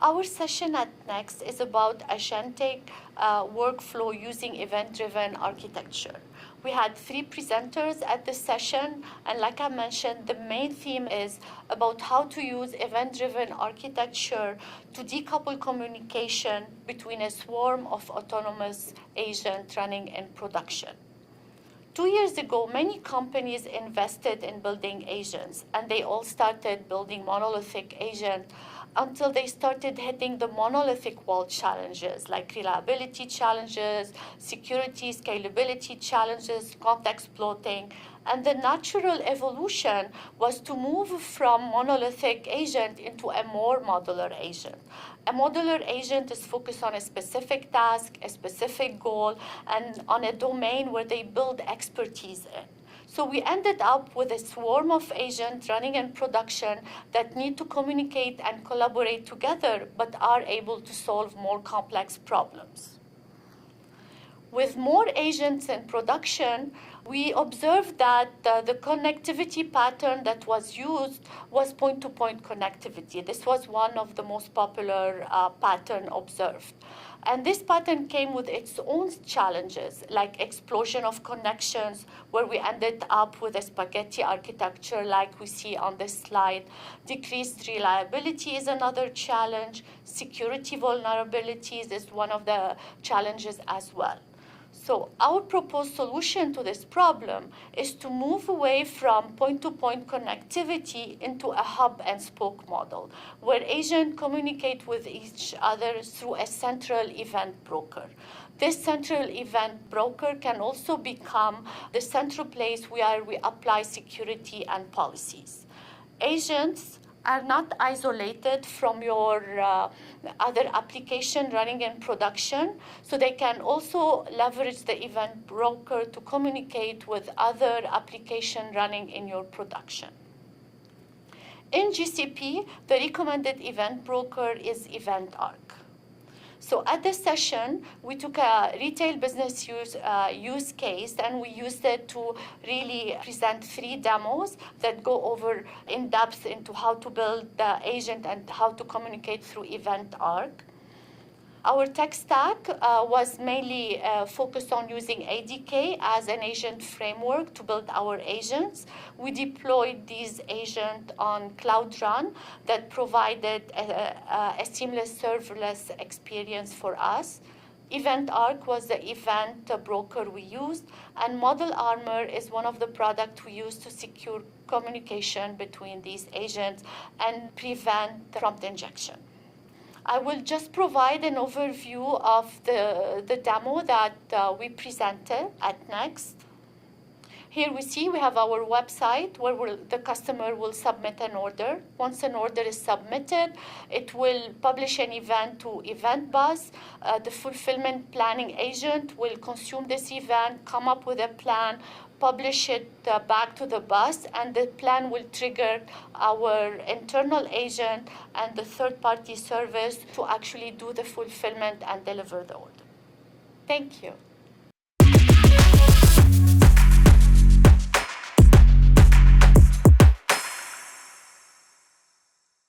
our session at Next is about agentic workflow using event-driven architecture. We had 3 presenters at this session, and like I mentioned, the main theme is about how to use event-driven architecture to decouple communication between a swarm of autonomous agents running in production. 2 years ago, many companies invested in building agents, and they all started building monolithic agents until they started hitting the monolithic wall challenges like reliability challenges, security, scalability challenges, context plotting. And the natural evolution was to move from monolithic agent into a more modular agent. A modular agent is focused on a specific task, a specific goal, and on a domain where they build expertise in. So we ended up with a swarm of agents running in production that need to communicate and collaborate together, but are able to solve more complex problems. With more agents in production, we observed that the connectivity pattern that was used was point-to-point connectivity. This was one of the most popular patterns observed. And this pattern came with its own challenges, like explosion of connections, where we ended up with a spaghetti architecture like we see on this slide. Decreased reliability is another challenge. Security vulnerabilities is one of the challenges as well. So our proposed solution to this problem is to move away from point-to-point connectivity into a hub and spoke model, where agents communicate with each other through a central event broker. This central event broker can also become the central place where we apply security and policies. Agents are not isolated from your other application running in production, so they can also leverage the event broker to communicate with other application running in your production. In GCP, the recommended event broker is Eventarc. So at this session, we took a retail business use case, and we used it to really present 3 demos that go over in depth into how to build the agent and how to communicate through Eventarc. Our tech stack was mainly focused on using ADK as an agent framework to build our agents. We deployed these agents on Cloud Run that provided a seamless serverless experience for us. Eventarc was the event broker we used, and Model Armor is one of the products we use to secure communication between these agents and prevent prompt injection. I will just provide an overview of the demo that we presented at Next. Here we see we have our website where the customer will submit an order. Once an order is submitted, it will publish an event to Event Bus. The fulfillment planning agent will consume this event, come up with a plan, publish it back to the bus, and the plan will trigger our internal agent and the third-party service to actually do the fulfillment and deliver the order. Thank you.